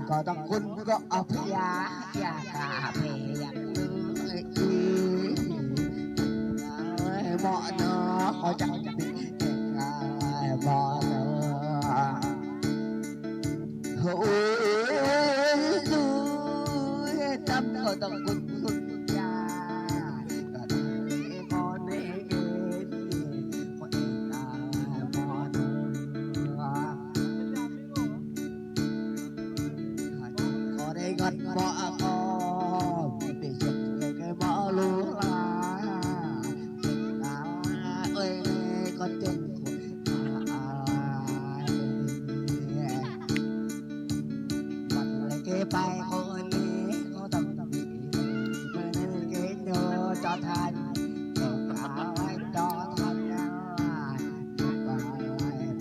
ก็ต้องคุณก็เอาพยาอยากกาเพยากเหมาะเนาะเขาจะเป็นเหมาะเนาะโอ้ยดูจำก็ต้องคุณยาก็ต้องมอนเองมอนเองมอนขอได้เงินเหมาะก็เป็นสิ่งที่เหมาะรู้ละเอ้ยก็เจ็บไปคนนี้ก็ต้องมีเมื่อนึกกินเนื้อจอทันก็ขายจอทันไ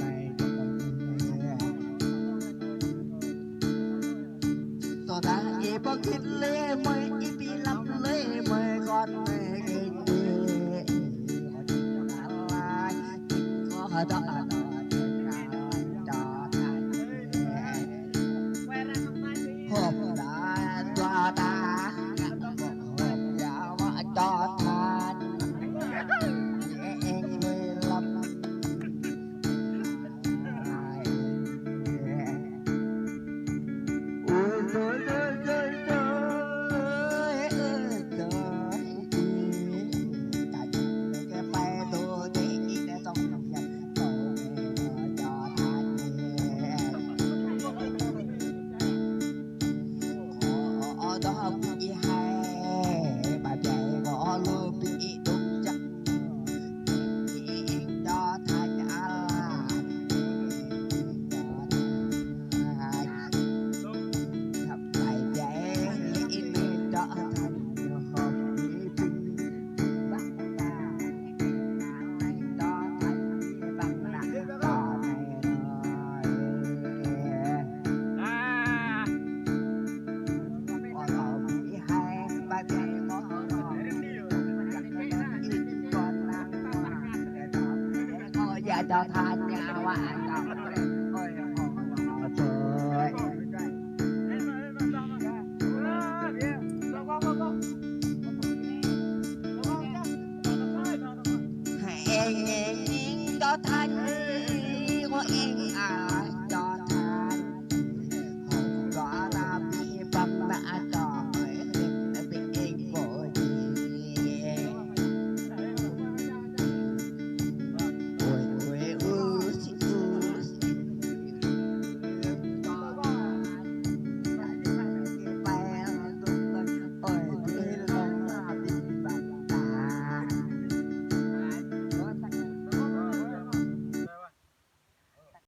ปตอนนั้นอีพอคิดเล่ไม่อีปีลำเล่ไม่ก่อนไม่กินดีก็ต้องหอบตาตัวตาหอบยาวจอดทานเองไม่ลำโอ้ยโอ้ยโอ้ยโอ้ยโอ้ยใจแกไปตัวนี้แต่ต้องยังโตจอดทานđó bị hay bà chạy bỏ lô bị đúng chắc đó thành thập bài chạy in đó thành hộp bắt ta đó thành bắt nặng đó cho thành nhà